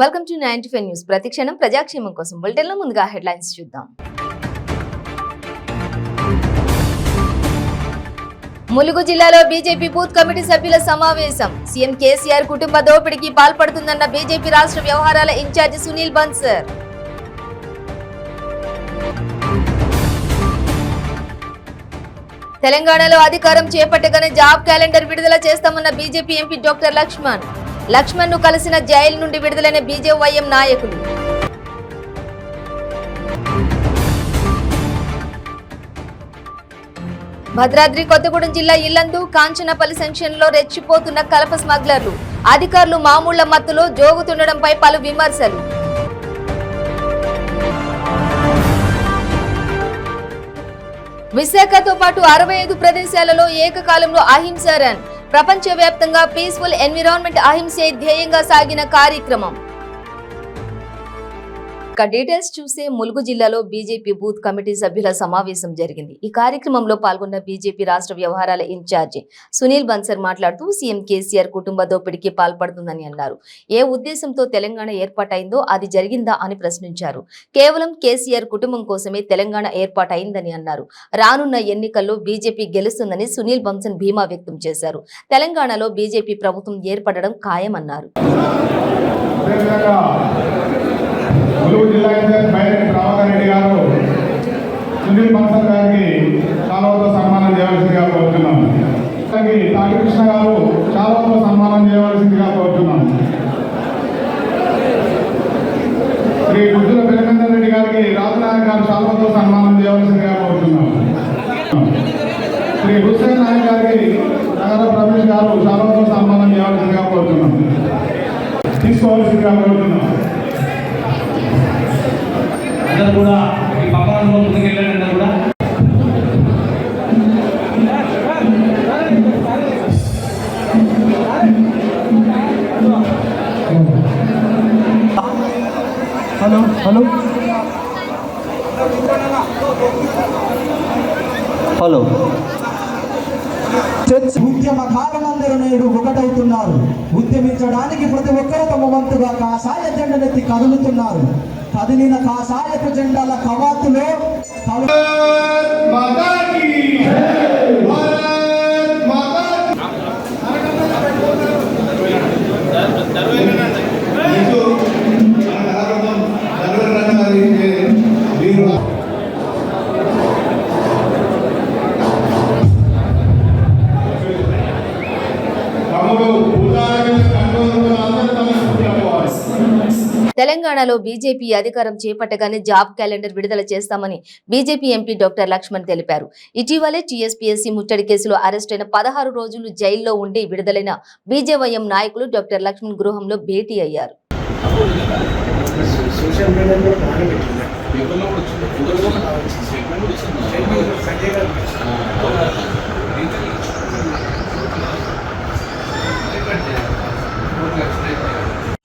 Welcome to 95 news. ప్రతిక్షణం ప్రజాక్షేమం కోసం బులెటిన్లో ముందుగా హెడ్లైన్స్ చూద్దాం. ములుగు జిల్లాలో బీజేపీ బూత్ కమిటీ సభ్యుల సమావేశం. సీఎం కేసీఆర్ కుటుంబ దోపిడీకి పాల్పడుతుందన్న బీజేపీ రాష్ట్ర వ్యవహారాల ఇన్ఛార్జి సునీల్ బన్సర్. తెలంగాణలో అధికారం చేపట్టగానే జాబ్ క్యాలెండర్ విడుదల చేస్తామన్న బీజేపీ ఎంపీ డాక్టర్ లక్ష్మణ్ ను కలిసిన జైలు నుండి విడుదలైన బీజేవైఎం నాయకులు. భద్రాద్రి కొత్తగూడెం జిల్లా ఇల్లందు కాంచనపల్లి సెక్షన్లో రెచ్చిపోతున్న కలప స్మగ్లర్లు. అధికారులు మామూళ్ల మత్తులో జోగుతుండడంపై పలు విమర్శలు. విశాఖతో పాటు 65 ప్రదేశాలలో ఏకకాలంలో అహింస రన్. ప్రపంచవ్యాప్తంగా పీస్ఫుల్ ఎన్విరాన్మెంట్ అహింసే ధ్యేయంగా సాగిన కార్యక్రమం. డీటెయిల్స్ చూసే ములుగు జిల్లాలో బీజేపీ బూత్ కమిటీ సభ్యుల సమావేశం జరిగింది. ఈ కార్యక్రమంలో పాల్గొన్న బీజేపీ రాష్ట్ర వ్యవహారాల ఇన్ఛార్జి సునీల్ బన్సర్ మాట్లాడుతూ సీఎం కేసీఆర్ కుటుంబ దోపిడీకి పాల్పడుతుందని అన్నారు. ఏ ఉద్దేశంతో తెలంగాణ ఏర్పాటైందో అది జరిగిందా అని ప్రశ్నించారు. కేవలం కేసీఆర్ కుటుంబం కోసమే తెలంగాణ ఏర్పాటైందని అన్నారు. రానున్న ఎన్నికల్లో బీజేపీ గెలుస్తుందని సునీల్ బన్సర్ ధీమా వ్యక్తం చేశారు. తెలంగాణలో బీజేపీ ప్రభుత్వం ఏర్పడడం ఖాయమన్నారు. ములుగు జిల్లా ఇన్ఛార్జ్ బైరెడ్డి ప్రభాకర్ రెడ్డి గారు సునీల్ బన్సర్ గారికి శాలువాతో సన్మానం చేయవలసిందిగా కోరుతున్నాం. తాటికృష్ణ గారు శాలువాతో సన్మానం చేయవలసిందిగా కోరుతున్నాం. శ్రీ గుజ్జుల పెరిమేందర్ రెడ్డి గారికి రాజనాయక్ గారు శాలువాతో సన్మానం చేయవలసిందిగా కోరుతున్నాం. శ్రీ హుస్సేన్ నాయక్ గారికి నగర రమేష్ గారు శాలువాతో సన్మానం చేయవలసిందిగా కోరుతున్నాం. తీసుకోవాల్సిందిగా కోరుతున్నాం. అందరూ కూడా ఈ పక్కన ముందుకెళ్ళండి. కూడా హలో హలో హలో ఉద్యమకారులందరూ నేడు ఒకటవుతున్నారు. ఉద్యమించడానికి ప్రతి ఒక్కరూ తమ వంతుగా కాషాయ జెండనెత్తి కదులుతున్నారు. కదిలిన కాషాయపు జెండాల కవాతులో తెలంగాణలో బీజేపీ అధికారం చేపట్టగానే జాబ్ క్యాలెండర్ విడుదల చేస్తామని బీజేపీ ఎంపీ డాక్టర్ లక్ష్మణ్ తెలిపారు. ఇటీవలే టీఎస్పీఎస్సీ ముట్టడి కేసులో అరెస్టైన 16 రోజులు జైల్లో ఉండి విడుదలైన బీజేవైఎం నాయకులు డాక్టర్ లక్ష్మణ్ గృహంలో భేటీ అయ్యారు.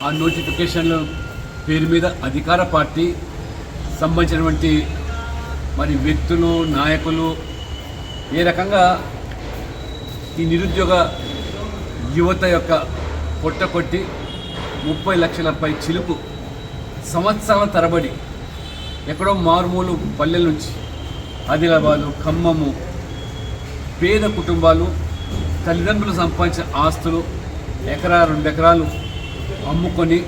ఆ నోటిఫికేషన్ల పేరు మీద అధికార పార్టీ సంబంధించినటువంటి మరి వ్యక్తులు నాయకులు ఏ రకంగా ఈ నిరుద్యోగ యువత యొక్క పొట్ట కొట్టి 30 లక్షలపై చిలుపు సంవత్సరాల తరబడి ఎక్కడో మారుమూలు పల్లెల నుంచి ఆదిలాబాదు ఖమ్మము పేద కుటుంబాలు తల్లిదండ్రులు సంపాదించిన ఆస్తులు ఎకరా 2 ఎకరాలు అమ్ముకొని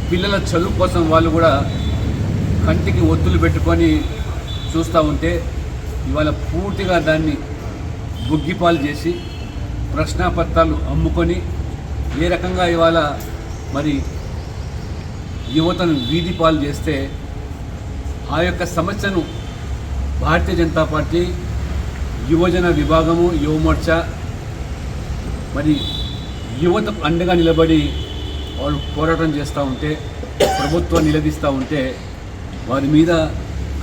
పిల్లల చదువు కోసం వాళ్ళు కూడా కంటికి ఒత్తులు పెట్టుకొని చూస్తూ ఉంటే ఇవాళ పూర్తిగా దాన్ని బుగ్గిపాలు చేసి ప్రశ్నాపత్రాలు అమ్ముకొని ఏ రకంగా ఇవాళ మరి యువతను వీధి పాలు చేస్తే ఆ యొక్క సమస్యను భారతీయ జనతా పార్టీ యువజన విభాగము యువమోర్చా మరి యువతకు అండగా నిలబడి వాళ్ళు పోరాటం చేస్తూ ఉంటే ప్రభుత్వాన్ని నిలదీస్తూ ఉంటే వారి మీద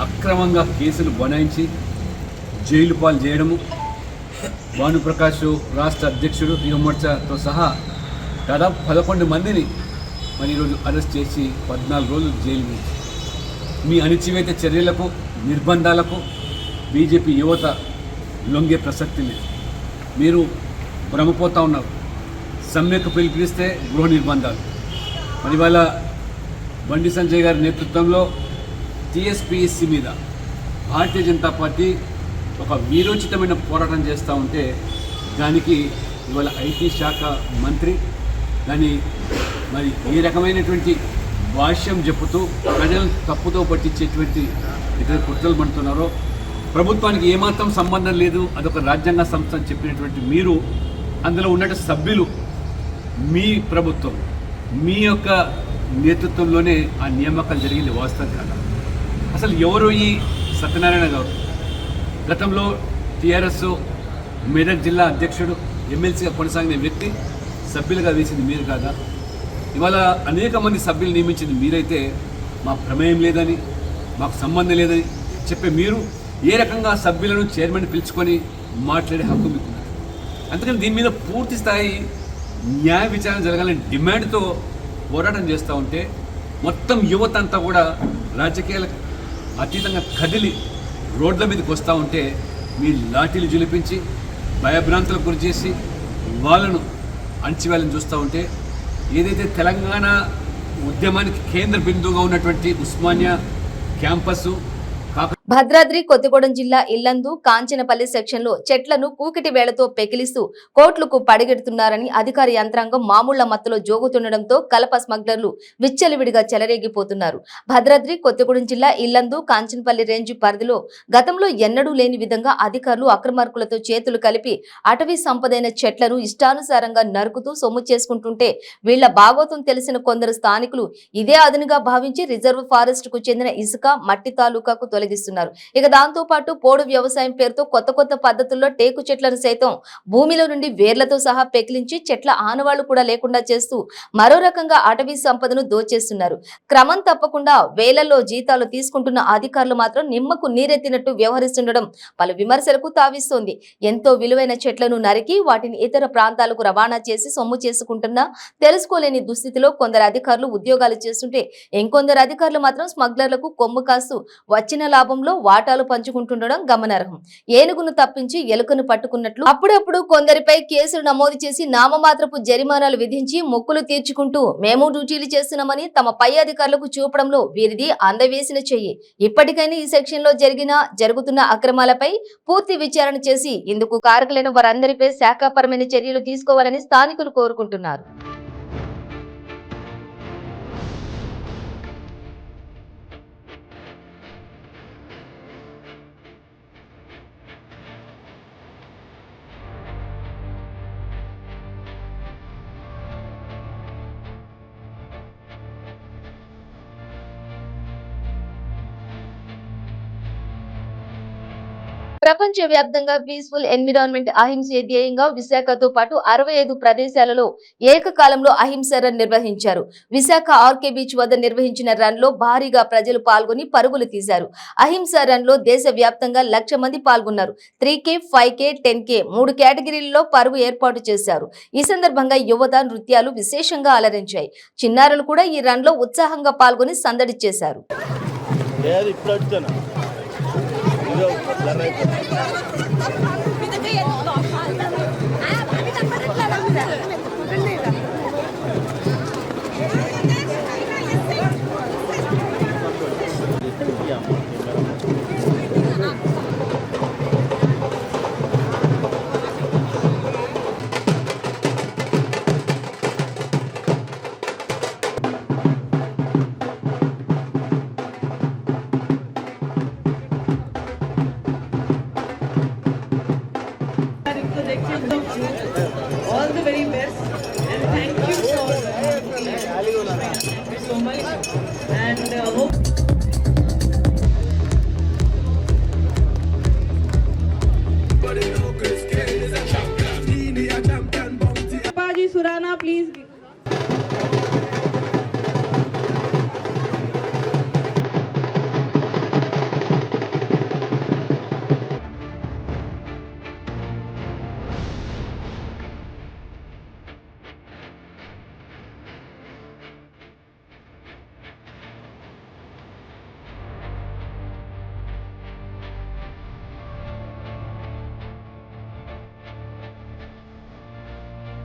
అక్రమంగా కేసులు బనాయించి జైలు పాలు చేయడము, భానుప్రకాష్ రాష్ట్ర అధ్యక్షుడు యువమోర్చాతో సహా దాదాపు 11 మందిని మరి ఈరోజు అరెస్ట్ చేసి 14 రోజులు జైలు. మీ అణిచివేత చర్యలకు నిర్బంధాలకు బీజేపీ యువత లొంగే ప్రసక్తి లేదు. మీరు భ్రమపోతూ ఉన్నారు. సమ్మెకు పిలిపిస్తే గృహ నిర్బంధాలు, మరి వాళ్ళ బండి సంజయ్ గారి నేతృత్వంలో టీఎస్పీఎస్సీ మీద భారతీయ జనతా పార్టీ ఒక వీరోచితమైన పోరాటం చేస్తూ ఉంటే దానికి ఇవాళ ఐటీ శాఖ మంత్రి దాన్ని మరి ఏ రకమైనటువంటి భాష్యం చెప్పుతూ ప్రజలను తప్పుతో పట్టించేటువంటి ఇతర కుట్రలు పడుతున్నారో, ప్రభుత్వానికి ఏమాత్రం సంబంధం లేదు, అదొక రాజ్యాంగ సంస్థ అని చెప్పినటువంటి మీరు, అందులో ఉన్న సభ్యులు మీ ప్రభుత్వం మీ యొక్క నేతృత్వంలోనే ఆ నియామకాలు జరిగింది వాస్తవం కాదా? అసలు ఎవరు ఈ సత్యనారాయణ గారు? గతంలో టీఆర్ఎస్ మెదక్ జిల్లా అధ్యక్షుడు, ఎమ్మెల్సీగా కొనసాగిన వ్యక్తి సభ్యులుగా వేసింది మీరు కాదా? ఇవాళ అనేక మంది సభ్యులు నియమించింది మీరైతే మా ప్రమేయం లేదని, మాకు సంబంధం లేదని చెప్పే మీరు ఏ రకంగా సభ్యులను చైర్మన్ పిలుచుకొని మాట్లాడే హక్కు మీకు? అందుకని దీని మీద పూర్తి స్థాయి న్యాయ విచారణ జరగాలని డిమాండ్తో పోరాటం చేస్తూ ఉంటే మొత్తం యువత అంతా కూడా రాజకీయాలకు అతీతంగా కదిలి రోడ్ల మీదకి వస్తూ ఉంటే మీ లాఠీలు జులిపించి భయభ్రాంతులకు గురి చేసి వాళ్ళను అణచివేయాలని చూస్తూ ఉంటే, ఏదైతే తెలంగాణ ఉద్యమానికి కేంద్ర బిందువుగా ఉన్నటువంటి ఉస్మానియా క్యాంపస్సు భద్రాద్రి కొత్తగూడెం జిల్లా ఇల్లందు కాంచనపల్లి సెక్షన్లో చెట్లను కూకిటి వేళతో పెకిలిస్తూ కోట్లకు పడిగెడుతున్నారని అధికార యంత్రాంగం మామూళ్ల మత్తులో జోగుతుండటంతో కలప స్మగ్లర్లు విచ్చలవిడిగా చెలరేగిపోతున్నారు. భద్రాద్రి కొత్తగూడెం జిల్లా ఇల్లందు కాంచనపల్లి రేంజ్ పరిధిలో గతంలో ఎన్నడూ లేని విధంగా అధికారులు అక్రమార్కులతో చేతులు కలిపి అటవీ సంపదైన చెట్లను ఇష్టానుసారంగా నరుకుతూ సొమ్ము చేసుకుంటుంటే వీళ్ల భాగోతం తెలిసిన కొందరు స్థానికులు ఇదే అదునుగా భావించి రిజర్వ్ ఫారెస్ట్ కు చెందిన ఇసుక మట్టి తాలూకాకు తొలగిస్తున్నారు. ఇక దాంతో పాటు పోడు వ్యవసాయం పేరుతో కొత్త పద్ధతుల్లో టేకు చెట్లను సైతం భూమిలో నుండి వేర్లతో సహా పెకిలించి చెట్ల ఆనవాళ్లు కూడా లేకుండా చేస్తూ మరో రకంగా అటవీ సంపదను దోచేస్తున్నారు. క్రమం తప్పకుండా వేలల్లో జీతాలు తీసుకుంటున్న అధికారులు మాత్రం నిమ్మకు నీరెత్తినట్టు వ్యవహరిస్తుండడం పలు విమర్శలకు తావిస్తోంది. ఎంతో విలువైన చెట్లను నరికి వాటిని ఇతర ప్రాంతాలకు రవాణా చేసి సొమ్ము చేసుకుంటున్నా తెలుసుకోలేని దుస్థితిలో కొందరు అధికారులు ఉద్యోగాలు చేస్తుంటే ఇంకొందరు అధికారులు మాత్రం స్మగ్లర్లకు కొమ్ము కాస్తూ వచ్చిన లాభంలో వాటాలు పంచుకుంటుండడం గమనార్హం. ఏనుగును తప్పించి ఎలుకను పట్టుకున్నట్లు అప్పుడప్పుడు కొందరిపై కేసులు నమోదు చేసి నామమాత్రపు జరిమానాలు విధించి మొక్కులు తీర్చుకుంటూ మేము డ్యూటీలు చేస్తున్నామని తమ పై అధికారులకు చూపడంలో వీరిది అందవేసిన చెయ్యి. ఇప్పటికైనా ఈ సెక్షన్ లో జరుగుతున్న అక్రమాలపై పూర్తి విచారణ చేసి ఇందుకు కారకులైన వారందరిపై శాఖాపరమైన చర్యలు తీసుకోవాలని స్థానికులు కోరుకుంటున్నారు. ప్రపంచ వ్యాప్తంగా పీస్ఫుల్ ఎన్విరాన్మెంట్ అహింస ధ్యేయంగా విశాఖతో పాటు 65 ప్రదేశాలలో ఏకకాలంలో అహింస రన్ నిర్వహించారు. విశాఖ ఆర్కే బీచ్ వద్ద నిర్వహించిన రన్ లో భారీగా ప్రజలు పాల్గొని పరుగులు తీశారు. అహింస రన్ లో దేశ వ్యాప్తంగా 1,00,000 మంది పాల్గొన్నారు. 3K, 5K, 10K 3 కేటగిరీలలో పరుగు ఏర్పాటు చేశారు. ఈ సందర్భంగా యువత నృత్యాలు విశేషంగా అలరించాయి. చిన్నారులు కూడా ఈ రన్ లో ఉత్సాహంగా పాల్గొని సందడి చేశారు. All the very best.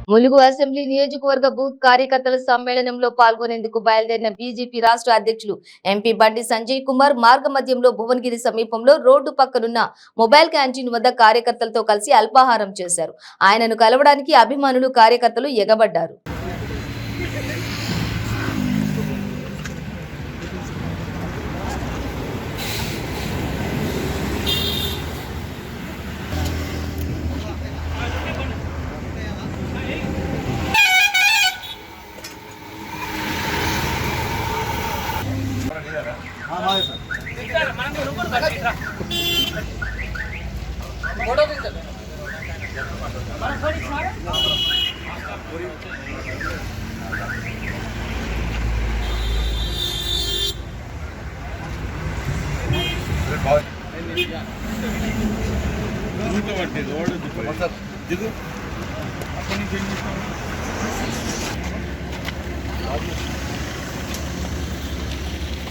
Mulugu assembly నియోజకవర్గ బూత్ కార్యకర్తల సమ్మేళనంలో పాల్గొనేందుకు బయలుదేరిన బీజేపీ రాష్ట్ర అధ్యక్షులు ఎంపీ బండి సంజయ్ కుమార్ మార్గ మధ్యంలో భువనగిరి సమీపంలో రోడ్డు పక్కనున్న మొబైల్ క్యాంటీన్ వద్ద కార్యకర్తలతో కలిసి అల్పాహారం చేశారు. ఆయనను కలవడానికి అభిమానులు కార్యకర్తలు ఎగబడ్డారు.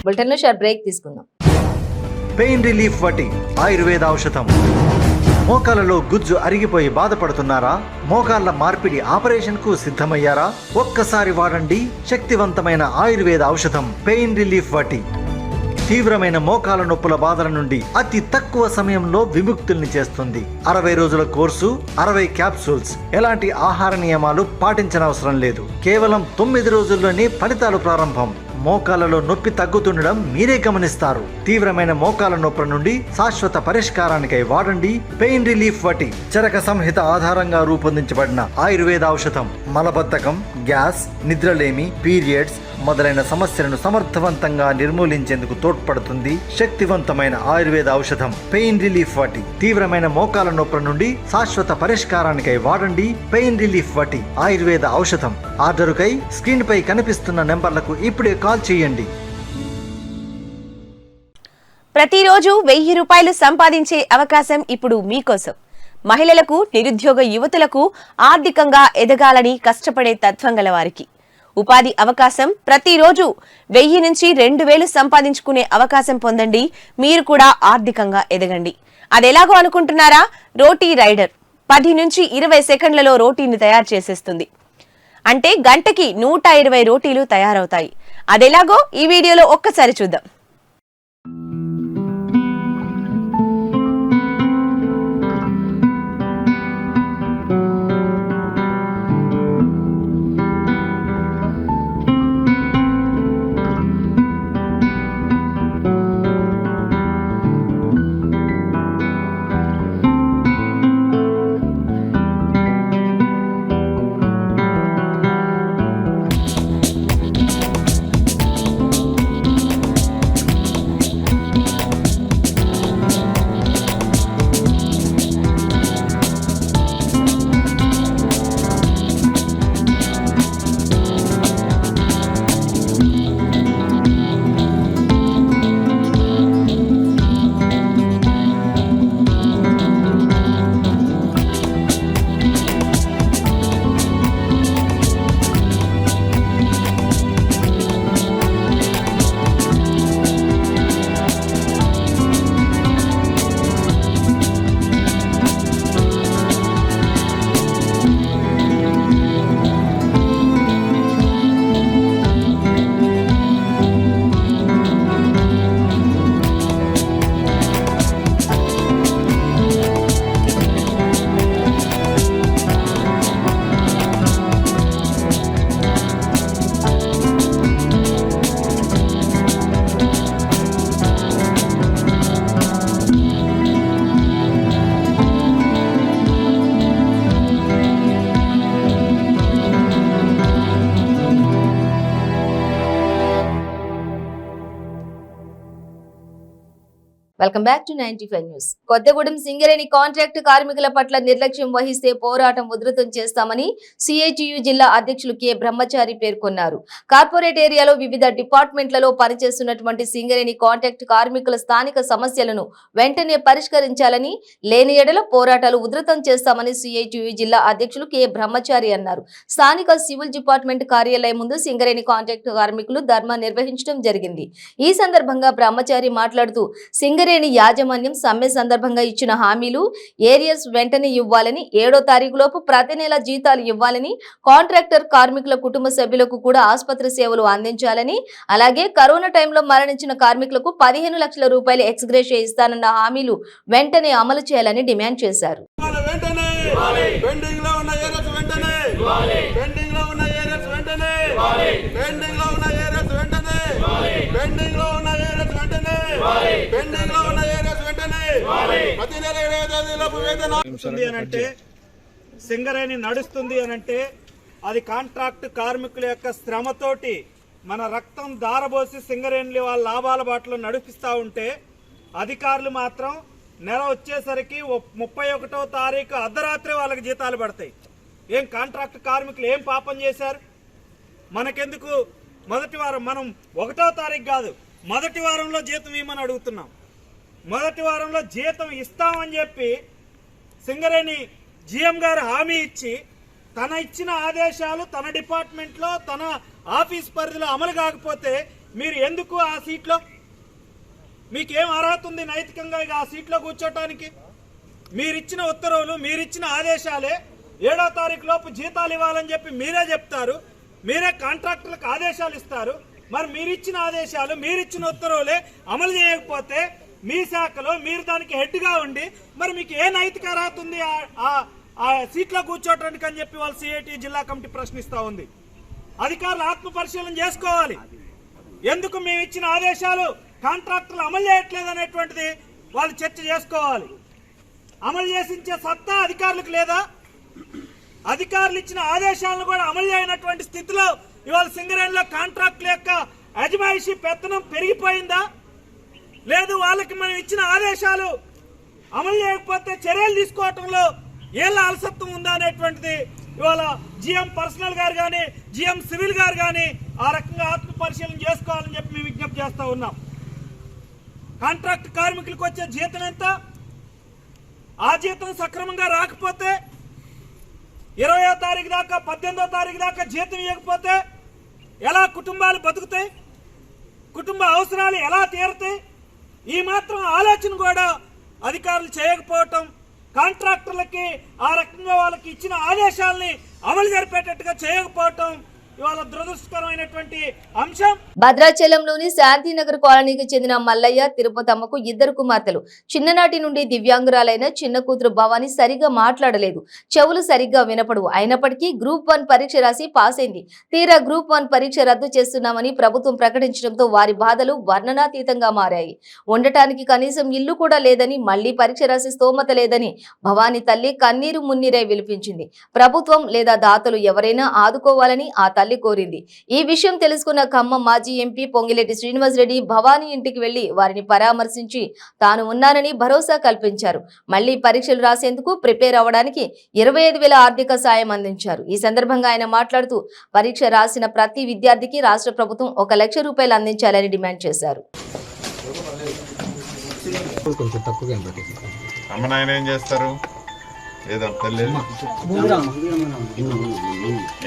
బులెటిన్లో షార్ట్ బ్రేక్ తీసుకుందాం. పెయిన్ రిలీఫ్ వటి ఆయుర్వేద ఔషధం. మోకాలలో గుజ్జు అరిగిపోయి బాధపడుతున్నారా? మోకాళ్ళ మార్పిడి ఆపరేషన్ కు సిద్ధమయ్యారా? ఒక్కసారి వాడండి శక్తివంతమైన ఆయుర్వేద ఔషధం పెయిన్ రిలీఫ్ వటి. తీవ్రమైన మోకాల నొప్పుల బాధల నుండి అతి తక్కువ సమయంలో విముక్తుల్ని చేస్తుంది. 60 రోజుల కోర్సు, 60 క్యాప్సూల్స్. ఎలాంటి ఆహార నియమాలు పాటించనవసరం లేదు. కేవలం 9 రోజుల్లోనే ఫలితాలు ప్రారంభం. మోకాలలో నొప్పి తగ్గుతుండడం మీరే గమనిస్తారు. తీవ్రమైన మోకాల నొప్పుల నుండి శాశ్వత పరిష్కారానికై వాడండి పెయిన్ రిలీఫ్ వటి. చరక సంహిత ఆధారంగా రూపొందించబడిన ఆయుర్వేద ఔషధం మలబద్ధకం, గ్యాస్, నిద్రలేమి, పీరియడ్స్ మొదలైన సమస్యలను సమర్థవంతంగా నిర్మూలించేందుకు తోడ్పడుతుంది. శక్తివంతమైన ఆయుర్వేద ఔషధం పెయిన్ రిలీఫ్ వటి. తీవ్రమైన మోకాల నొప్పుల నుండి శాశ్వత పరిష్కారానికై వాడండి పెయిన్ రిలీఫ్ వటి ఆయుర్వేద ఔషధం. ఆర్డరుకై స్క్రీన్ పై కనిపిస్తున్న నెంబర్లకు ఇప్పుడే కాల్ చేయండి. ప్రతిరోజు 1000 రూపాయలు సంపాదించే అవకాశం ఇప్పుడు మీకోసం. మహిళలకు, నిరుద్యోగ యువతులకు ఆర్థికంగా ఎదగాలని కష్టపడే తత్వం గల వారికి ఉపాధి అవకాశం. ప్రతిరోజు 1000 నుంచి 2000 సంపాదించుకునే అవకాశం పొందండి. మీరు కూడా ఆర్థికంగా ఎదగండి. అదెలాగో అనుకుంటున్నారా? రోటీ రైడర్ 10 నుంచి 20 సెకండ్లలో రోటీని తయారు చేసేస్తుంది. అంటే గంటకి 120 రోటీలు తయారవుతాయి. అదెలాగో ఈ వీడియోలో ఒక్కసారి చూద్దాం. Welcome back to 95 news. Kothagudem Singareni contract కార్మికుల పట్ల నిర్లక్ష్యం వహిస్తే పోరాటం ఉధృతం చేస్తామని సిఐటియు జిల్లా అధ్యక్షులు కె బ్రహ్మచారి పేర్కొన్నారు. కార్పొరేట్ ఏరియాలో వివిధ డిపార్ట్మెంట్లలో పనిచేస్తున్నటువంటి సింగరేణి కాంట్రాక్ట్ కార్మికుల స్థానిక సమస్యలను వెంటనే పరిష్కరించాలని, లేని ఎడల పోరాటాలు ఉధృతం చేస్తామని సిఐటియు జిల్లా అధ్యక్షులు కె బ్రహ్మచారి అన్నారు. స్థానిక సివిల్ డిపార్ట్మెంట్ కార్యాలయం ముందు సింగరేణి కాంట్రాక్ట్ కార్మికులు ధర్నా నిర్వహించడం జరిగింది. ఈ సందర్భంగా బ్రహ్మచారి మాట్లాడుతూ సింగరేణి సింగరేణి యాజమాన్యం సమ్మె సందర్భంగా ఇచ్చిన హామీలు ఏరియర్స్ వెంటనే ఇవ్వాలని, 7వ తారీఖులోపు ప్రతి నెల జీతాలు ఇవ్వాలని, కాంట్రాక్టర్ కార్మికుల కుటుంబ సభ్యులకు కూడా ఆసుపత్రి సేవలు అందించాలని, అలాగే కరోనా టైంలో మరణించిన కార్మికులకు 15 లక్షల రూపాయలు ఎక్స్గ్రేషియా ఇస్తానన్న హామీలు వెంటనే అమలు చేయాలని డిమాండ్ చేశారు. అంటే సింగరేణి నడుస్తుంది అనంటే అది కాంట్రాక్ట్ కార్మికుల యొక్క శ్రమతోటి మన రక్తం దారబోసి సింగరేణి వాళ్ళ లాభాల బాటలో నడిపిస్తూ ఉంటే అధికారులు మాత్రం నెల వచ్చేసరికి 31వ తారీఖు అర్ధరాత్రి వాళ్ళకి జీతాలు పడతాయి. ఏం కాంట్రాక్ట్ కార్మికులు ఏం పాపం చేశారు? మనకెందుకు మొదటి వారం, మనం 1వ తారీఖు కాదు మొదటి వారంలో జీతం ఇవ్వమని అడుగుతున్నాం. మొదటి వారంలో జీతం ఇస్తామని చెప్పి సింగరేణి జిఎం గారు హామీ ఇచ్చి తన ఇచ్చిన ఆదేశాలు తన డిపార్ట్మెంట్లో తన ఆఫీస్ పరిధిలో అమలు కాకపోతే మీరు ఎందుకు ఆ సీట్లో, మీకేం అర్హత ఉంది నైతికంగా ఆ సీట్లో కూర్చోటానికి? మీరిచ్చిన ఉత్తర్వులు, మీరిచ్చిన ఆదేశాలే 7వ తారీఖు లోపు జీతాలు ఇవ్వాలని చెప్పి మీరే చెప్తారు, మీరే కాంట్రాక్టర్లకు ఆదేశాలు ఇస్తారు. మరి మీరిచ్చిన ఆదేశాలు, మీరిచ్చిన ఉత్తర్వులే అమలు చేయకపోతే మీ శాఖలో మీరు దానికి హెడ్గా ఉండి మరి మీకు ఏ నైతిక అర్హత ఉంది ఆ సీట్లో కూర్చోటానికి అని చెప్పి వాళ్ళు సిఐటి జిల్లా కమిటీ ప్రశ్నిస్తూ ఉంది. అధికారులు ఆత్మ పరిశీలన చేసుకోవాలి. ఎందుకు మేము ఇచ్చిన ఆదేశాలు కాంట్రాక్టర్లు అమలు చేయట్లేదు అనేటువంటిది వాళ్ళు చర్చ చేసుకోవాలి. అమలు చేసించే సత్తా అధికారులకు లేదా? అధికారులు ఇచ్చిన ఆదేశాలను కూడా అమలు చేయనటువంటి స్థితిలో ఇవాళ సింగరేణిలో కాంట్రాక్టుల యొక్క అజమాయిషీ పెత్తనం పెరిగిపోయిందా? లేదు వాళ్ళకి మనం ఇచ్చిన ఆదేశాలు అమలు చేయకపోతే చర్యలు తీసుకోవటంలో ఏళ్ళ అలసత్వం ఉందా అనేటువంటిది ఇవాళ జిఎం పర్సనల్ గారు కానీ జిఎం సివిల్ గారు కానీ ఆ రకంగా ఆత్మ పరిశీలన చేసుకోవాలని చెప్పి మేము విజ్ఞప్తి చేస్తూ ఉన్నాం. కాంట్రాక్ట్ కార్మికులకు వచ్చే జీతం ఎంత? ఆ జీతం సక్రమంగా రాకపోతే 20వ తారీఖు దాకా 18వ తారీఖు దాకా జీతం ఇవ్వకపోతే ఎలా కుటుంబాలు బతుకుతాయి? కుటుంబ అవసరాలు ఎలా తీరుతాయి? ఈ మాత్రం ఆలోచన కూడా అధికారులు చేయకపోవటం, కాంట్రాక్టర్లకి ఆ రకంగా వాళ్ళకి ఇచ్చిన ఆదేశాలని అమలు జరిపేటట్టుగా చేయకపోవటం ఇవాళ దురదృష్టకరమైనటువంటి అంశం. భద్రాచలంలోని శాంతినగర్ కాలనీకి చెందిన మల్లయ్య, తిరుపతమ్మకు 2 కుమార్తెలు. చిన్ననాటి నుండి దివ్యాంగురాలైన చిన్న కూతురు భవాని సరిగా మాట్లాడలేదు, చెవులు సరిగ్గా వినపడవు. అయినప్పటికీ గ్రూప్ 1 పరీక్ష రాసి పాస్ అయింది. తీరా గ్రూప్ 1 పరీక్ష రద్దు చేస్తున్నామని ప్రభుత్వం ప్రకటించడంతో వారి బాధలు వర్ణనాతీతంగా మారాయి. ఉండటానికి కనీసం ఇల్లు కూడా లేదని, మళ్లీ పరీక్ష రాసి స్తోమత లేదని భవాని తల్లి కన్నీరు మున్నీరై విలిపించింది. ప్రభుత్వం లేదా దాతలు ఎవరైనా ఆదుకోవాలని ఆ తల్లి కోరింది. ఈ విషయం తెలుసుకున్న ఖమ్మం మాజీ ఎంపీ పొంగిలేటి శ్రీనివాస్ రెడ్డి భవానీ ఇంటికి వెళ్లి వారిని పరామర్శించి తాను ఉన్నానని భరోసా కల్పించారు. మళ్లీ పరీక్షలు రాసేందుకు ప్రిపేర్ అవ్వడానికి 25,000 ఆర్థిక సాయం అందించారు. ఈ సందర్భంగా ఆయన మాట్లాడుతూ పరీక్ష రాసిన ప్రతి విద్యార్థికి రాష్ట్ర ప్రభుత్వం 1 లక్ష రూపాయలు అందించాలని డిమాండ్ చేశారు. అమ్మ నాయన ఏం చేస్తారు? ఏదో తల్లి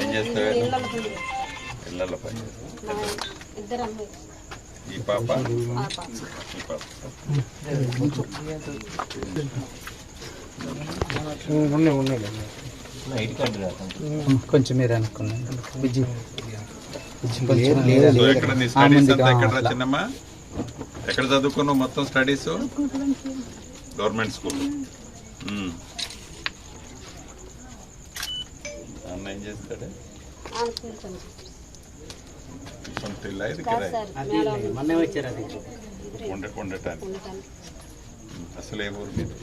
ఏం చేస్తారు? ఇళ్ళల్లో పని చేస్తారు. ఈ పాప కొంచెం మీరు అనుకున్నాను. ఎక్కడ నీ స్టడీస్ అంతా ఎక్కడ చిన్నమ్మా? ఎక్కడ చదువుకున్నావు మొత్తం స్టడీస్? Government school. అన్న ఏం చేస్తాడు? ఉండటానికి అసలు ఏ ఊరు మీరు?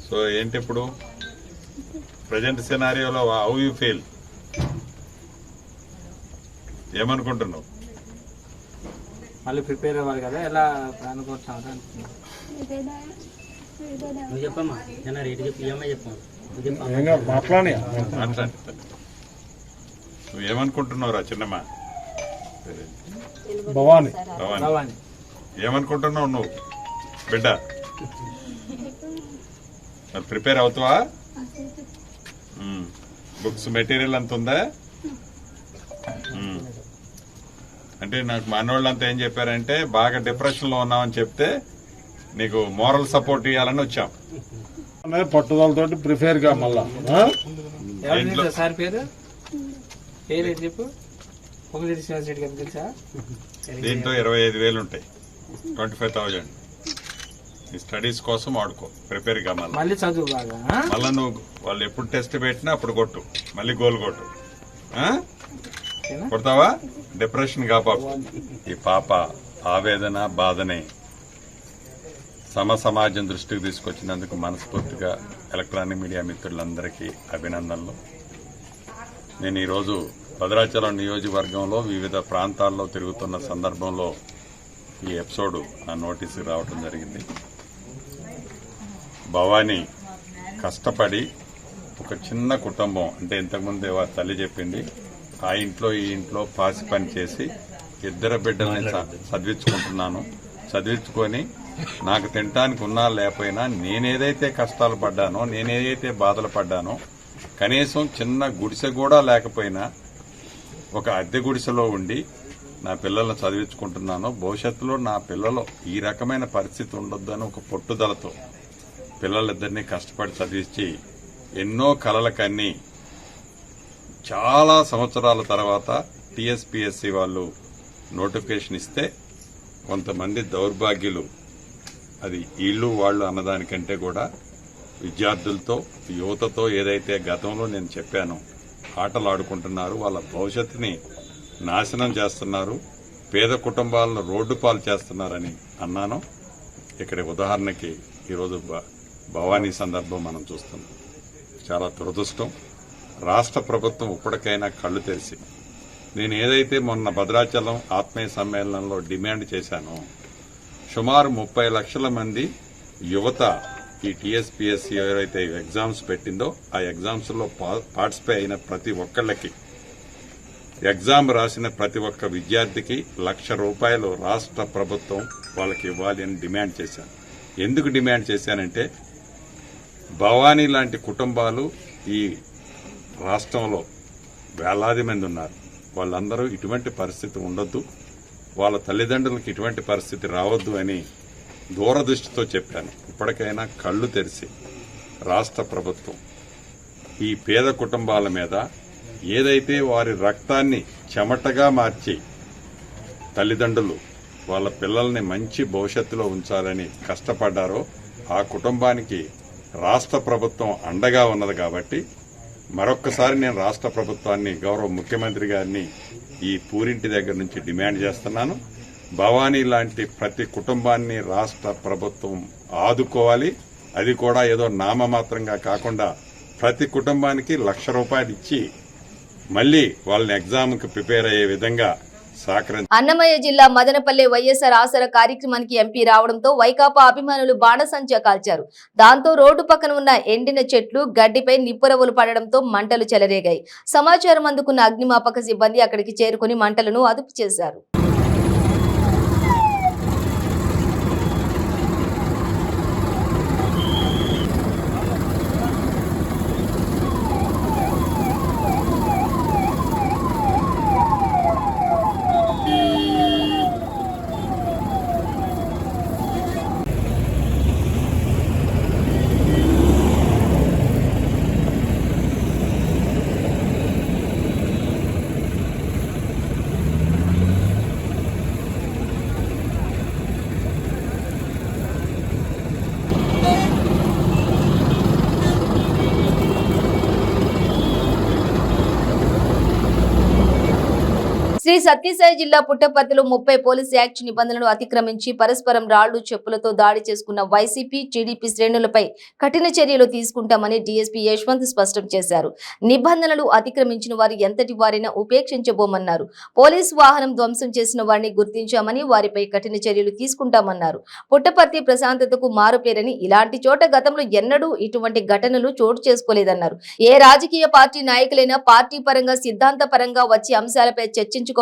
సో ఏంటి ఇప్పుడు ప్రజెంట్ సినారియోలో హౌ యూ ఫీల్? ఏమనుకుంటున్నావు? మళ్ళీ ప్రిపేర్ అవ్వాలి కదా, ఎలా అనుకుంటున్నావు? నువ్వు చెప్పమ్మా, రేటు చెప్పి ఏమై మాట్లాడి. నువ్వు ఏమనుకుంటున్నావురా చిన్నమ్మా? భవాని ఏమనుకుంటున్నావు నువ్వు బిడ్డ? మరి ప్రిపేర్ అవుతావా? బుక్స్ మెటీరియల్ అంత ఉందా? అంటే నాకు మనోళ్ళంతా ఏం చెప్పారంటే బాగా డిప్రెషన్లో ఉన్నామని చెప్తే నీకు మోరల్ సపోర్ట్ ఇవ్వాలని వచ్చాం. పట్టుదలతోటి ప్రిఫేర్ గా మళ్ళా సార్ పేరు చెప్పు. తెలుసా? దీంతో 25,000 ఉంటాయి, 25,000 నీ స్టడీస్ కోసం వాడుకో, ప్రిపేర్ గా. మళ్ళీ చదువు బాగా, మళ్ళీ నువ్వు వాళ్ళు ఎప్పుడు టెస్ట్ పెట్టినా అప్పుడు కొట్టు, మళ్ళీ గోల్ కొట్టు. కొడతావా? డిప్రెషన్ కాపాకు. ఈ పాప ఆవేదన బాధని సమాజం దృష్టికి తీసుకొచ్చినందుకు మనస్ఫూర్తిగా ఎలక్ట్రానిక్ మీడియా మిత్రులందరికీ అభినందనలు. నేను ఈరోజు భద్రాచలం నియోజకవర్గంలో వివిధ ప్రాంతాల్లో తిరుగుతున్న సందర్భంలో ఈ ఎపిసోడ్ నా నోటీసుకు రావడం జరిగింది. భవానీ కష్టపడి ఒక చిన్న కుటుంబం, అంటే ఇంతకుముందే వారి తల్లి చెప్పింది, ఆ ఇంట్లో ఈ ఇంట్లో పాసి పని చేసి 2 బిడ్డల్ని చదివించుకుంటున్నాను. చదివించుకొని నాకు తినటానికి ఉన్నా లేకపోయినా నేనేదైతే కష్టాలు పడ్డానో, నేనేదైతే బాధలు పడ్డానో, కనీసం చిన్న గుడిసె కూడా లేకపోయినా ఒక అద్దె గుడిసెలో ఉండి నా పిల్లల్ని చదివించుకుంటున్నాను. భవిష్యత్తులో నా పిల్లలు ఈ రకమైన పరిస్థితి ఉండొద్దని ఒక పట్టుదలతో పిల్లలిద్దరినీ కష్టపడి చదివించి ఎన్నో కలలకన్నీ చాలా సంవత్సరాల తర్వాత టీఎస్పీఎస్సీ వాళ్ళు నోటిఫికేషన్ ఇస్తే కొంతమంది దౌర్భాగ్యులు, అది వీళ్ళు వాళ్ళు అన్నదానికంటే కూడా విద్యార్థులతో యువతతో ఏదైతే గతంలో నేను చెప్పానో ఆటలు ఆడుకుంటున్నారు, వాళ్ళ భవిష్యత్తుని నాశనం చేస్తున్నారు, పేద కుటుంబాలను రోడ్డు పాలు చేస్తున్నారని అన్నాను. ఇక్కడ ఉదాహరణకి ఈరోజు భవానీ సందర్భం మనం చూస్తున్నాం. చాలా దురదృష్టం. రాష్ట్ర ప్రభుత్వం ఇప్పటికైనా కళ్ళు తెరిచి, నేను ఏదైతే మొన్న భద్రాచలం ఆత్మీయ సమ్మేళనంలో డిమాండ్ చేశానో, సుమారు 30 లక్షల మంది యువత ఈ టీఎస్పీఎస్సీ ఎవరైతే ఎగ్జామ్స్ పెట్టిందో ఆ ఎగ్జామ్స్ లో పార్టిసిపేట్ అయిన ప్రతి ఒక్కళ్ళకి, ఎగ్జామ్ రాసిన ప్రతి ఒక్క విద్యార్థికి ₹1,00,000 రాష్ట్ర ప్రభుత్వం వాళ్ళకి ఇవ్వాలి అని డిమాండ్ చేశాను. ఎందుకు డిమాండ్ చేశానంటే, భవానీ లాంటి కుటుంబాలు ఈ రాష్ట్రంలో వేలాది మంది ఉన్నారు. వాళ్ళందరూ ఇటువంటి పరిస్థితి ఉండొద్దు, వాళ్ళ తల్లిదండ్రులకు ఇటువంటి పరిస్థితి రావద్దు అని దూరదృష్టితో చెప్పాను. ఇప్పటికైనా కళ్ళు తెరిచి రాష్ట్ర ప్రభుత్వం ఈ పేద కుటుంబాల మీద ఏదైతే వారి రక్తాన్ని చెమటగా మార్చి తల్లిదండ్రులు వాళ్ళ పిల్లల్ని మంచి భవిష్యత్తులో ఉంచాలని కష్టపడ్డారో ఆ కుటుంబానికి రాష్ట్ర ప్రభుత్వం అండగా ఉన్నది. కాబట్టి మరొక్కసారి నేను రాష్ట్ర ప్రభుత్వాన్ని, గౌరవ ముఖ్యమంత్రి గారిని ఈ పూరింటి దగ్గర నుంచి డిమాండ్ చేస్తున్నాను. భవానీ లాంటి ప్రతి కుటుంబాన్ని రాష్ట్ర ప్రభుత్వం ఆదుకోవాలి. అది కూడా ఏదో నామమాత్రంగా కాకుండా ప్రతి కుటుంబానికి ₹1,00,000 ఇచ్చి మళ్లీ వాళ్ళని ఎగ్జామ్కి ప్రిపేర్ అయ్యే విధంగా సహకరించాలి. అన్నమయ్య జిల్లా మదనపల్లె వైఎస్ఆర్ ఆసరా కార్యక్రమానికి ఎంపీ రావడంతో వైకాపా అభిమానులు బాణసంచా కాల్చారు. దాంతో రోడ్డు పక్కన ఉన్న ఎండిన చెట్లు, గడ్డిపై నిప్పురవ్వలు పడడంతో మంటలు చెలరేగాయి. సమాచారం అందుకున్న అగ్నిమాపక సిబ్బంది అక్కడికి చేరుకుని మంటలను అదుపు చేశారు. శ్రీ సత్యసాయి జిల్లా పుట్టపర్తిలో 30 పోలీస్ యాక్ట్ నిబంధనలు అతిక్రమించి పరస్పరం రాళ్లు, చెప్పులతో దాడి చేసుకున్న వైసీపీ, టీడీపీ శ్రేణులపై కఠిన చర్యలు తీసుకుంటామని డీఎస్పీ యశ్వంత్ స్పష్టం చేశారు. నిబంధనలు అతిక్రమించిన వారు ఎంతటి వారైనా ఉపేక్షించబోమన్నారు. పోలీసు వాహనం ధ్వంసం చేసిన వారిని గుర్తించామని వారిపై కఠిన చర్యలు తీసుకుంటామన్నారు. పుట్టపర్తి ప్రశాంతతకు మారుపేరని, ఇలాంటి చోట గతంలో ఎన్నడూ ఇటువంటి ఘటనలు చోటు చేసుకోలేదన్నారు. ఏ రాజకీయ పార్టీ నాయకులైనా పార్టీ పరంగా, సిద్ధాంత పరంగా వచ్చి అంశాలపై చర్చించుకోవాలని,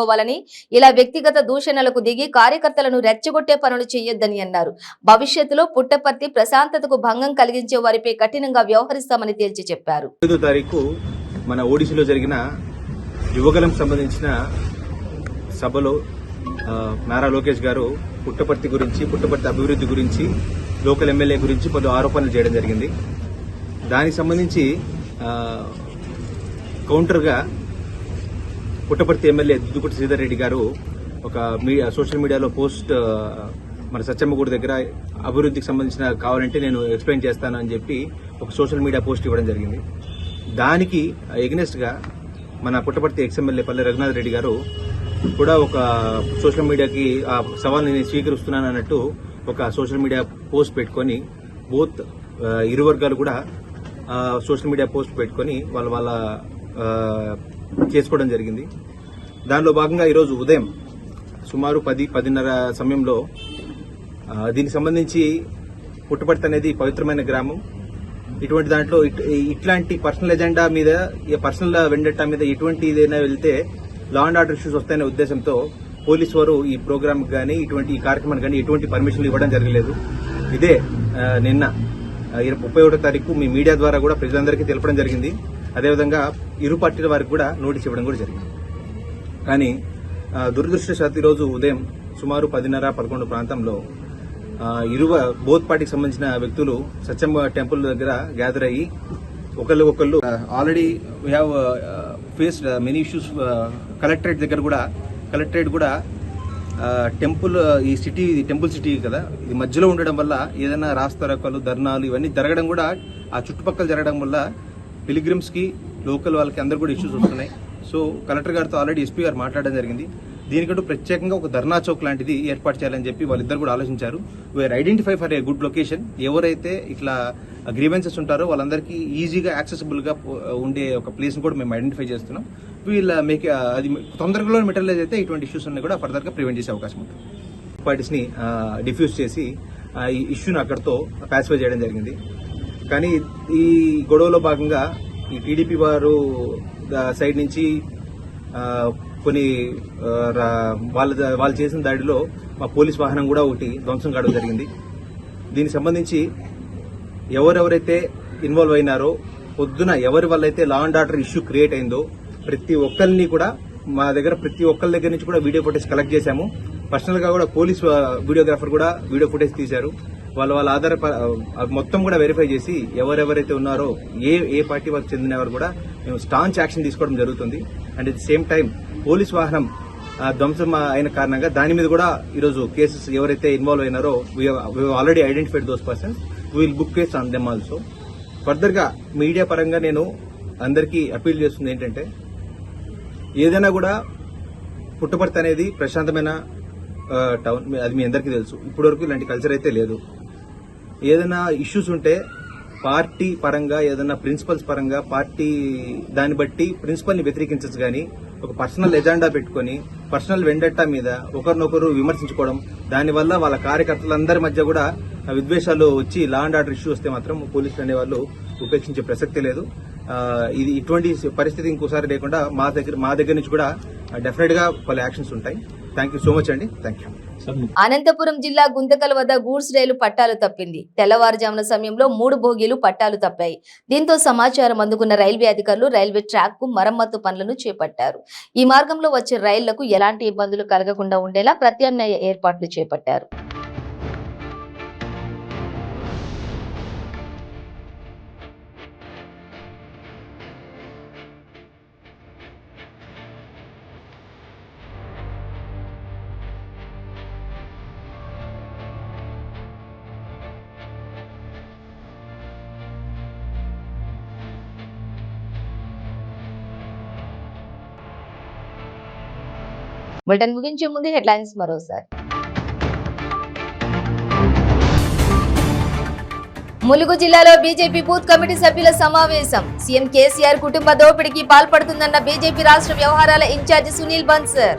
ఇలా వ్యక్తిగత దూషణలకు దిగి కార్యకర్తలను రెచ్చగొట్టే పనులు చేయొద్దని అన్నారు. భవిష్యత్తులో పుట్టపర్తి ప్రశాంతతకు భంగం కలిగించే వారిపై కఠినంగా వ్యవహరిస్తామని తేల్చి చెప్పారు. 5వ తారీఖు మన ఓడిసిలో జరిగిన యువగలం సంబంధించిన సభలో నారా లోకేష్ గారు పుట్టపర్తి గురించి, పుట్టపర్తి అభివృద్ధి గురించి, లోకల్ ఎమ్మెల్యే గురించి పలు ఆరోపణలు చేయడం జరిగింది. దానికి సంబంధించి కౌంటర్గా పుట్టపర్తి ఎమ్మెల్యే దుద్దుకుటి శ్రీధర్ రెడ్డి గారు ఒక సోషల్ మీడియాలో పోస్ట్ మన సత్యమ్మగూడి దగ్గర అభివృద్ధికి సంబంధించిన కావాలంటే నేను ఎక్స్ప్లెయిన్ చేస్తాను అని చెప్పి ఒక సోషల్ మీడియా పోస్ట్ ఇవ్వడం జరిగింది. దానికి ఎగ్నెస్ట్ గా మన పుట్టపర్తి ఎక్స్ఎమ్మెల్యే పల్లె రఘునాథ్ రెడ్డి గారు కూడా ఒక సోషల్ మీడియాకి ఆ సవాల్ని నేను స్వీకరిస్తున్నాను అన్నట్టు ఒక సోషల్ మీడియా పోస్ట్ పెట్టుకొని బోత్ ఇరు వర్గాలు కూడా సోషల్ మీడియా పోస్ట్ పెట్టుకొని వాళ్ళ చేసుకోవడం జరిగింది. దానిలో భాగంగా ఈరోజు ఉదయం సుమారు 10-10:30 సమయంలో దీనికి సంబంధించి పుట్టపర్తి అనేది పవిత్రమైన గ్రామం. ఇటువంటి దాంట్లో ఇట్లాంటి పర్సనల్ ఎజెండా మీద, పర్సనల్ వెండట్టా మీద ఎటువంటి ఏదైనా వెళ్తే లా అండ్ ఆర్డర్ ఇష్యూస్ వస్తాయనే ఉద్దేశంతో పోలీసు వారు ఈ ప్రోగ్రామ్ కానీ ఇటువంటి ఈ కార్యక్రమానికి కానీ ఎటువంటి పర్మిషన్లు ఇవ్వడం జరగలేదు. ఇదే నిన్న 31వ తారీఖు మీ మీడియా ద్వారా కూడా ప్రజలందరికీ తెలపడం జరిగింది. అదేవిధంగా ఇరు పార్టీల వారికి కూడా నోటీస్ ఇవ్వడం కూడా జరిగింది. కానీ దురదృష్టవశాత్తు ఈరోజు ఉదయం సుమారు 10:30-11 ప్రాంతంలో బోత్ పార్టీకి సంబంధించిన వ్యక్తులు సత్యమ్మ టెంపుల్ దగ్గర గ్యాదర్ అయ్యి ఒకళ్ళు already we have faced many issues. Collectorate దగ్గర కూడా టెంపుల్ ఈ సిటీ టెంపుల్ సిటీ కదా, ఇది మధ్యలో ఉండడం వల్ల ఏదైనా రాస్తారోకలు, ధర్నాలు ఇవన్నీ జరగడం కూడా ఆ చుట్టుపక్కల జరగడం వల్ల పిలిగ్రిమ్స్ కి, లోకల్ వాళ్ళకి అందరు కూడా ఇష్యూస్ వస్తున్నాయి. సో కలెక్టర్ గారితో ఆల్రెడీ ఎస్పీ గారు మాట్లాడడం జరిగింది. దీనికంటూ ప్రత్యేకంగా ఒక ధర్నా చౌక్ లాంటిది ఏర్పాటు చేయాలని చెప్పి వాళ్ళిద్దరు కూడా ఆలోచించారు. We are identify for a good location. ఎవరైతే ఇట్లా గ్రీవెన్సెస్ ఉంటారో వాళ్ళందరికీ ఈజీగా యాక్సెసిబుల్ గా ఉండే ఒక ప్లేస్ కూడా మేము ఐడెంటిఫై చేస్తున్నాం. వీళ్ళ అది తొందరగా మెటీరియలైజ్ అయితే ఇటువంటి ఇష్యూస్ అన్ని కూడా ఫర్దర్ గా ప్రివెంట్ చేసే అవకాశం ఉంటుంది. పార్టీస్ ని డిఫ్యూజ్ చేసి ఈ ఇష్యూని అక్కడితో పాసిఫై చేయడం జరిగింది. కానీ ఈ గొడవలో భాగంగా ఈ టీడీపీ వారు సైడ్ నుంచి కొన్ని వాళ్ళు చేసిన దాడిలో మా పోలీస్ వాహనం కూడా ఒకటి ధ్వంసం కావడం జరిగింది. దీనికి సంబంధించి ఎవరెవరైతే ఇన్వాల్వ్ అయినారో, పొద్దున ఎవరి వల్ల అయితే law and order issue create అయిందో ప్రతి ఒక్కరిని కూడా మా దగ్గర ప్రతి ఒక్కరి దగ్గర నుంచి కూడా వీడియో ఫుటేజ్ కలెక్ట్ చేశాము. పర్సనల్ గా కూడా పోలీస్ వీడియోగ్రాఫర్ కూడా వీడియో ఫుటేజ్ తీశారు. వాళ్ళ ఆధార మొత్తం కూడా వెరిఫై చేసి ఎవరెవరైతే ఉన్నారో ఏ పార్టీ వారికి చెందినవారు కూడా మేము స్టాంచ్ యాక్షన్ తీసుకోవడం జరుగుతుంది. And at the same time police వాహనం ధ్వంసం అయిన కారణంగా దాని మీద కూడా ఈరోజు కేసెస్ ఎవరైతే ఇన్వాల్వ్ అయినారో we already identified those persons, we will book case on them also. Further గా మీడియా పరంగా నేను అందరికీ అపీల్ చేస్తుంది ఏంటంటే, ఏదైనా కూడా పుట్టపర్తి అనేది ప్రశాంతమైన టౌన్, అది మీ అందరికీ తెలుసు. ఇప్పటివరకు ఇలాంటి కల్చర్ అయితే లేదు. ఏదైనా ఇష్యూస్ ఉంటే పార్టీ పరంగా, ఏదైనా ప్రిన్సిపల్స్ పరంగా పార్టీ దాన్ని బట్టి ప్రిన్సిపల్ ని వ్యతిరేకించచ్చు. కానీ ఒక పర్సనల్ ఎజెండా పెట్టుకుని పర్సనల్ వెండట్టా మీద ఒకరినొకరు విమర్శించుకోవడం, దానివల్ల వాళ్ళ కార్యకర్తలందరి మధ్య కూడా విద్వేషాలు వచ్చి లా అండ్ ఆర్డర్ ఇష్యూ వస్తే మాత్రం పోలీసులు అనేవాళ్ళు ఉపేక్షించే ప్రసక్తి లేదు. ఇది ఇటువంటి పరిస్థితి ఇంకోసారి లేకుండా మా దగ్గర నుంచి కూడా డెఫినెట్ గా పలు యాక్షన్స్ ఉంటాయి. థ్యాంక్ యూ సో మచ్ అండి. Thank you. అనంతపురం జిల్లా గుంతకల్ వద్ద గూడ్స్ రైలు పట్టాలు తప్పింది. తెల్లవారుజామున సమయంలో 3 బోగీలు పట్టాలు తప్పాయి. దీంతో సమాచారం అందుకున్న రైల్వే అధికారులు రైల్వే ట్రాక్ కు మరమ్మతు పనులను చేపట్టారు. ఈ మార్గంలో వచ్చే రైళ్లకు ఎలాంటి ఇబ్బందులు కలగకుండా ఉండేలా ప్రత్యామ్నాయ ఏర్పాట్లు చేపట్టారు. బులెటిన్ ముగించే ముందు హెడ్లైన్స్ మరోసారి. ములుగు జిల్లాలో బీజేపీ బూత్ కమిటీ సభ్యుల సమావేశం. సీఎం కేసీఆర్ కుటుంబ దోపిడీకి పాల్పడుతుందన్న బీజేపీ రాష్ట్ర వ్యవహారాల ఇన్ఛార్జి సునీల్ బన్సర్.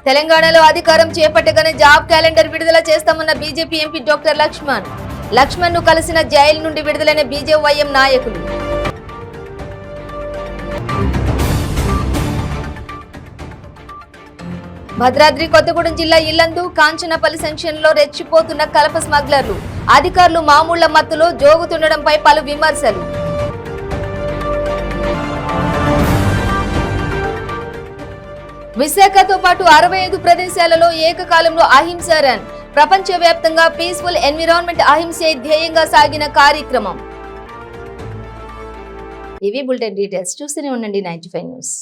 తెలంగాణలో అధికారం చేపట్టగానే జాబ్ క్యాలెండర్ విడుదల చేస్తామన్న బీజేపీ ఎంపీ డాక్టర్ లక్ష్మణ్ ను కలిసిన జైలు నుండి విడుదలైన బీజేవైఎం నాయకులు. భద్రాద్రి కొత్తగూడెం జిల్లా ఇల్లందు కాంచనపల్లి సెక్షన్లో రెచ్చిపోతున్న కలప స్మగ్లర్లు. అధికారులు మామూళ్ల మత్తులో జోగుతుండడంపై పలు విమర్శలు. విశాఖతో పాటు 65 ప్రదేశాలలో ఏకకాలంలో అహింస రన్. ప్రపంచవ్యాప్తంగా పీస్ఫుల్ ఎన్విరాన్మెంట్ అహింసే ధ్యేయంగా సాగిన కార్యక్రమం. ఇవి బులెటిన్ డీటెయిల్స్. చూస్తూనే ఉండండి 95 న్యూస్.